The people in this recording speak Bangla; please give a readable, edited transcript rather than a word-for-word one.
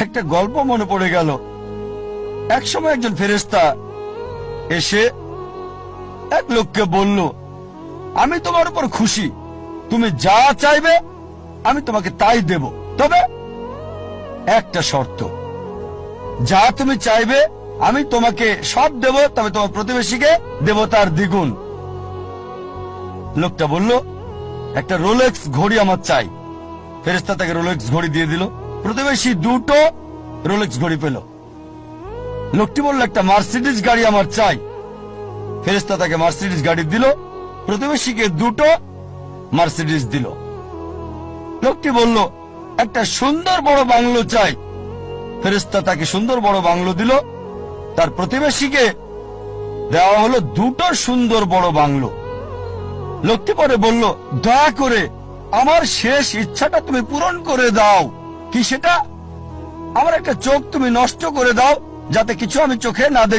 একটা গল্প মনে পড়ে গেল। একসময় একজন ফেরেশতা এসে এক লোককে বলল, আমি তোমার উপর খুশি, তুমি যা চাইবে আমি তোমাকে তাই দেব, তবে একটা শর্ত, যা তুমি চাইবে আমি তোমাকে সব দেব, তবে তোমার প্রতিবেশীকে দেব তার দ্বিগুণ। লোকটা বলল, একটা রোলেক্স ঘড়ি আমার চাই। ফেরেশতা তাকে রোলেক্স ঘড়ি দিয়ে দিল। প্রতিবেশী দুটো রোলেক্স ঘড়ি পেল। লোকটি বলল, একটা মার্সিডিজ গাড়ি আমার চাই। ফেরেশতা তাকে মার্সিডিজ গাড়ি দিল। প্রতিবেশীকে দুটো মার্সিডিজ দিল। লোকটি বলল, একটা সুন্দর বড় বাংলো চাই। ফেরেশতা তাকে সুন্দর বড় বাংলো দিল। তার প্রতিবেশীকে দেওয়া হলো দুটো সুন্দর বড় বাংলো। লোকটি পরে বলল, দয়া করে আমার শেষ ইচ্ছাটা তুমি পূরণ করে দাও। কি সেটা? আমার একটা চোখ তুমি নষ্ট করে দাও, যাতে কিছু আমি চোখে না দেখি।